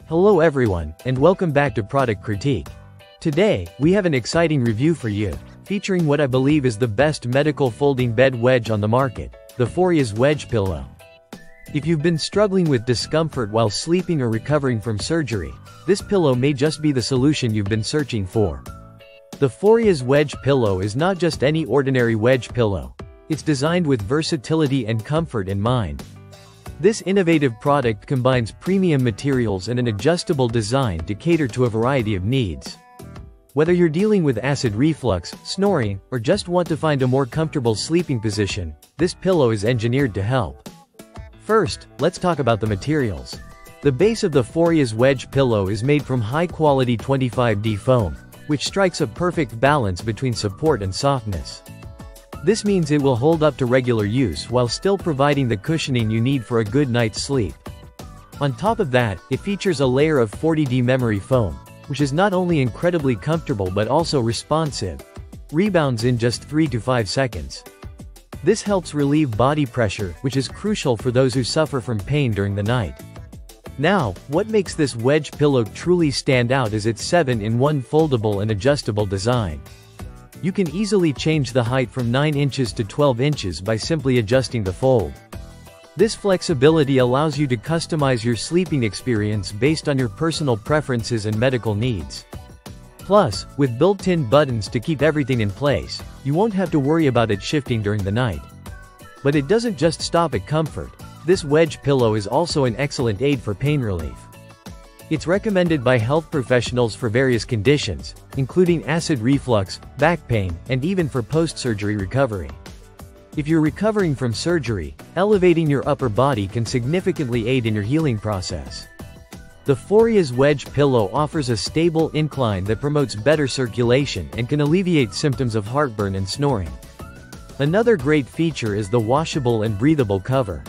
Hello everyone, and welcome back to Product Critique. Today, we have an exciting review for you, featuring what I believe is the best medical folding bed wedge on the market, the Forias Wedge pillow. If you've been struggling with discomfort while sleeping or recovering from surgery, this pillow may just be the solution you've been searching for. The Forias Wedge pillow is not just any ordinary wedge pillow. It's designed with versatility and comfort in mind. This innovative product combines premium materials and an adjustable design to cater to a variety of needs. Whether you're dealing with acid reflux, snoring, or just want to find a more comfortable sleeping position, this pillow is engineered to help. First, let's talk about the materials. The base of the Forias Wedge pillow is made from high-quality 25D foam, which strikes a perfect balance between support and softness. This means it will hold up to regular use while still providing the cushioning you need for a good night's sleep. On top of that, it features a layer of 40D memory foam, which is not only incredibly comfortable but also responsive. Rebounds in just 3 to 5 seconds. This helps relieve body pressure, which is crucial for those who suffer from pain during the night. Now, what makes this wedge pillow truly stand out is its 7-in-1 foldable and adjustable design. You can easily change the height from 9 inches to 12 inches by simply adjusting the fold. This flexibility allows you to customize your sleeping experience based on your personal preferences and medical needs. Plus, with built-in buttons to keep everything in place, you won't have to worry about it shifting during the night. But it doesn't just stop at comfort. This wedge pillow is also an excellent aid for pain relief. It's recommended by health professionals for various conditions, including acid reflux, back pain, and even for post-surgery recovery. If you're recovering from surgery, elevating your upper body can significantly aid in your healing process. The Forias Wedge pillow offers a stable incline that promotes better circulation and can alleviate symptoms of heartburn and snoring. Another great feature is the washable and breathable cover.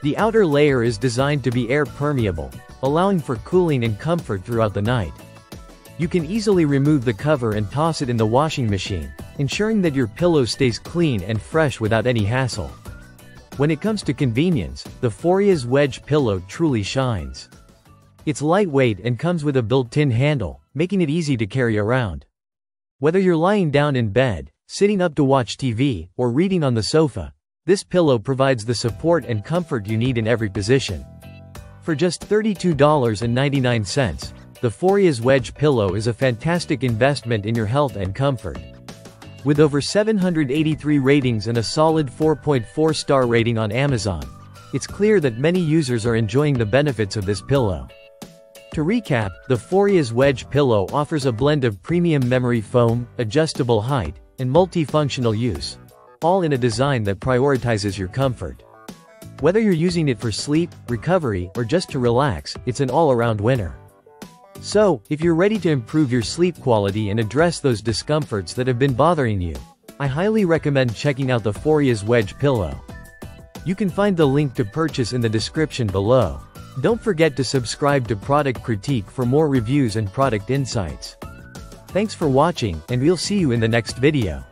The outer layer is designed to be air permeable, allowing for cooling and comfort throughout the night. You can easily remove the cover and toss it in the washing machine, ensuring that your pillow stays clean and fresh without any hassle. When it comes to convenience, the Forias Wedge pillow truly shines. It's lightweight and comes with a built-in handle, making it easy to carry around. Whether you're lying down in bed, sitting up to watch TV, or reading on the sofa, this pillow provides the support and comfort you need in every position. For just $32.99, the Forias Wedge pillow is a fantastic investment in your health and comfort. With over 783 ratings and a solid 4.4-star rating on Amazon, it's clear that many users are enjoying the benefits of this pillow. To recap, the Forias Wedge pillow offers a blend of premium memory foam, adjustable height, and multifunctional use, all in a design that prioritizes your comfort. Whether you're using it for sleep, recovery, or just to relax, it's an all-around winner. So, if you're ready to improve your sleep quality and address those discomforts that have been bothering you, I highly recommend checking out the Forias Wedge pillow. You can find the link to purchase in the description below. Don't forget to subscribe to Product Critique for more reviews and product insights. Thanks for watching, and we'll see you in the next video.